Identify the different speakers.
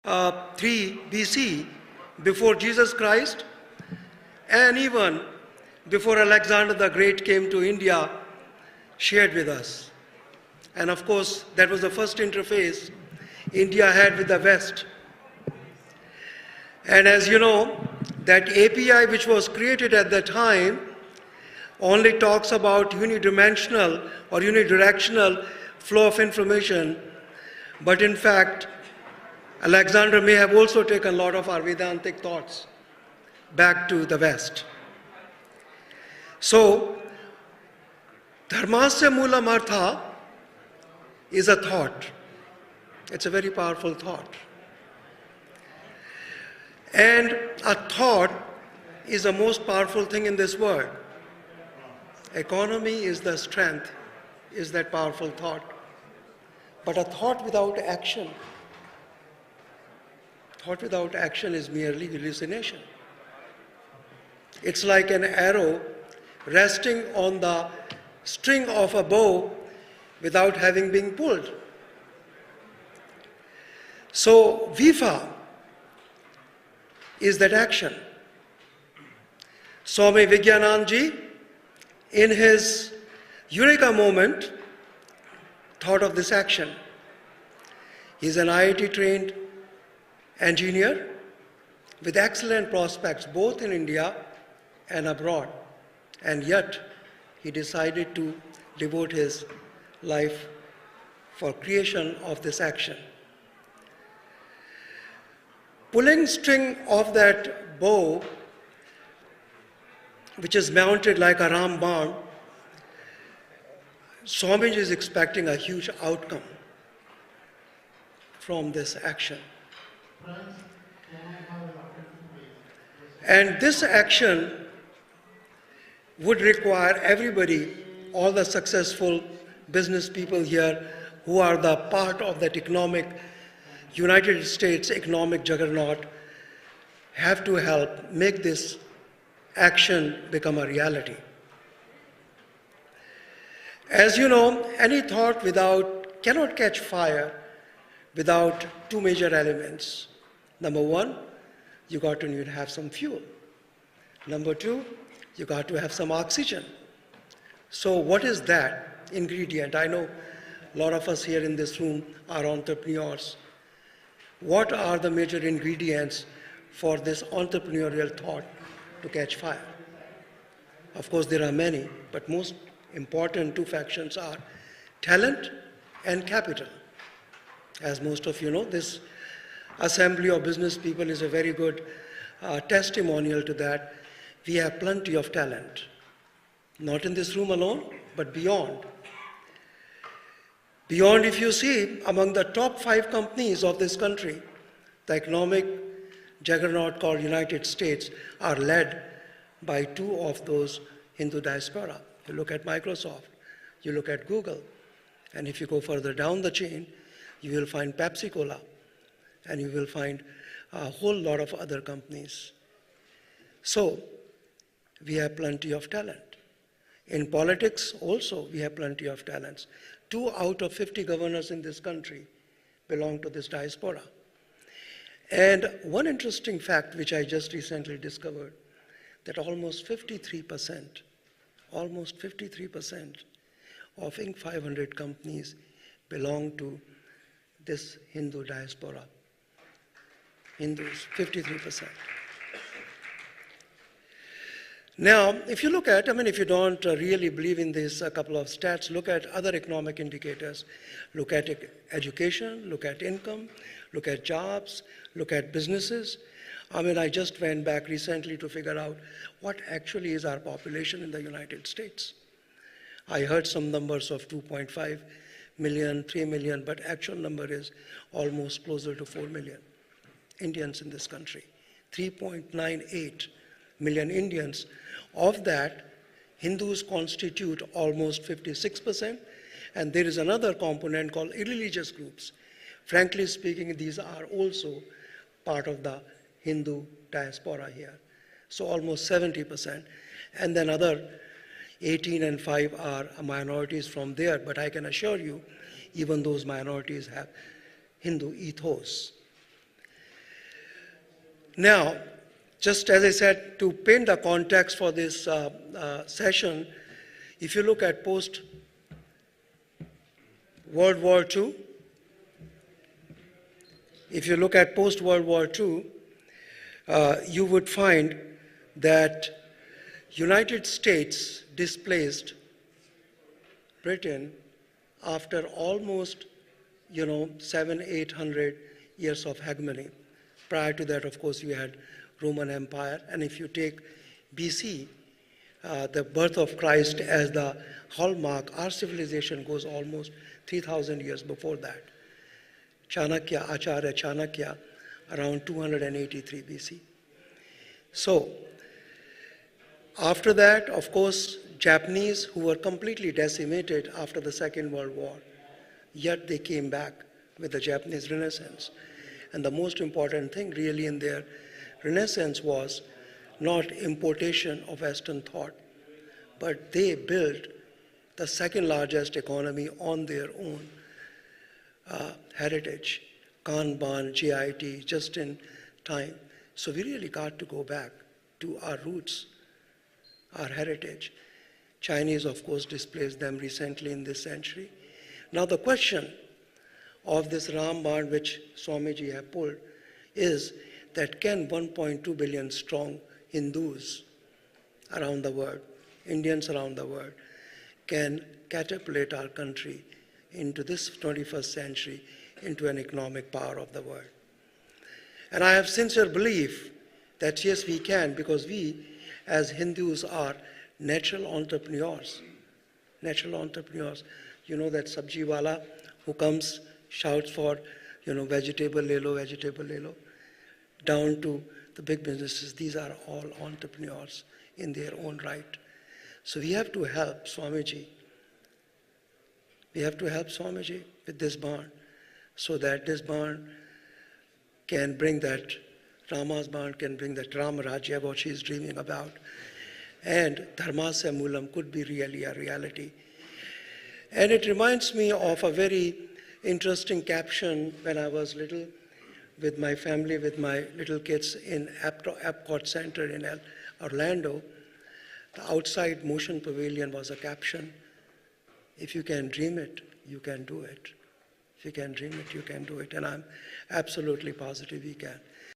Speaker 1: 3 BC, before Jesus Christ, and even before Alexander the Great came to India, shared with us. And of course, that was the first interface India had with the West. And as you know, that API which was created at that time only talks about unidimensional or unidirectional flow of information, but in fact, Alexander may have also taken a lot of our Vedantic thoughts back to the West. So, Dharmasya Moolam Artha is a thought. It's a very powerful thought. And a thought is the most powerful thing in this world. Economy is the strength, is that powerful thought. But a thought without action is merely hallucination. It's like an arrow resting on the string of a bow without having been pulled. So, Vifa is that action. Swami Vijnananji, in his Eureka moment, thought of this action. He's an IIT trained engineer with excellent prospects both in India and abroad, and yet he decided to devote his life for creation of this action. Pulling string of that bow, which is mounted like a Ramban, Swamiji is expecting a huge outcome from this action. And this action would require everybody, all the successful business people here who are the part of that United States economic juggernaut, have to help make this action become a reality. As you know, any thought cannot catch fire without two major elements. Number one, you got to need to have some fuel. Number two, you got to have some oxygen. So what is that ingredient? I know a lot of us here in this room are entrepreneurs. What are the major ingredients for this entrepreneurial thought to catch fire? Of course, there are many, but most important two factions are talent and capital. As most of you know, this assembly of business people is a very good testimonial to that. We have plenty of talent, not in this room alone, but beyond. Beyond, if you see, among the top 5 companies of this country, the economic juggernaut called United States are led by 2 of those Hindu diaspora. You look at Microsoft, you look at Google, and if you go further down the chain, you will find Pepsi-Cola, and you will find a whole lot of other companies. So, we have plenty of talent. In politics also, we have plenty of talents. 2 out of 50 governors in this country belong to this diaspora. And one interesting fact which I just recently discovered, that almost 53% of Inc. 500 companies belong to this Hindu diaspora. Hindus, 53%. Now, if you look at, if you don't really believe in these couple of stats, look at other economic indicators. Look at education, look at income, look at jobs, look at businesses. I just went back recently to figure out what actually is our population in the United States. I heard some numbers of 2.5 million, 3 million, but actual number is almost closer to 4 million Indians in this country. 3.98 million Indians. Of that, Hindus constitute almost 56%, and there is another component called irreligious groups. Frankly speaking, these are also part of the Hindu diaspora here. So almost 70%. And then other 18 and 5 are minorities from there, but I can assure you, even those minorities have Hindu ethos. Now, just as I said, to paint the context for this session, if you look at post-World War II, you would find that United States displaced Britain after almost, 700-800 years of hegemony. Prior to that, of course, you had Roman Empire. And if you take BC, the birth of Christ as the hallmark, our civilization goes almost 3,000 years before that. Acharya Chanakya, around 283 BC. So, after that, of course, Japanese, who were completely decimated after the Second World War, yet they came back with the Japanese Renaissance. And the most important thing really in their Renaissance was not importation of Western thought, but they built the second largest economy on their own heritage, Kanban, GIT, just in time. So we really got to go back to our roots, our heritage. Chinese, of course, displaced them recently in this century. Now the question of this Ramban which Swamiji have pulled is that can 1.2 billion strong Hindus around the world, Indians around the world, can catapult our country into this 21st century into an economic power of the world. And I have sincere belief that yes, we can, because we as Hindus are natural entrepreneurs. Natural entrepreneurs. You know that sabji wala who comes, shouts for, vegetable le lo, down to the big businesses. These are all entrepreneurs in their own right. So we have to help Swamiji. We have to help Swamiji with this barn, so that this barn can bring that, Rama's barn can bring that Rama Rajya, what she's dreaming about. And Dharmasya Moolam could be really a reality. And it reminds me of a very interesting caption when I was little, with my family, with my little kids in Epcot Center in Orlando. The outside motion pavilion was a caption. If you can dream it, you can do it. If you can dream it, you can do it. And I'm absolutely positive we can.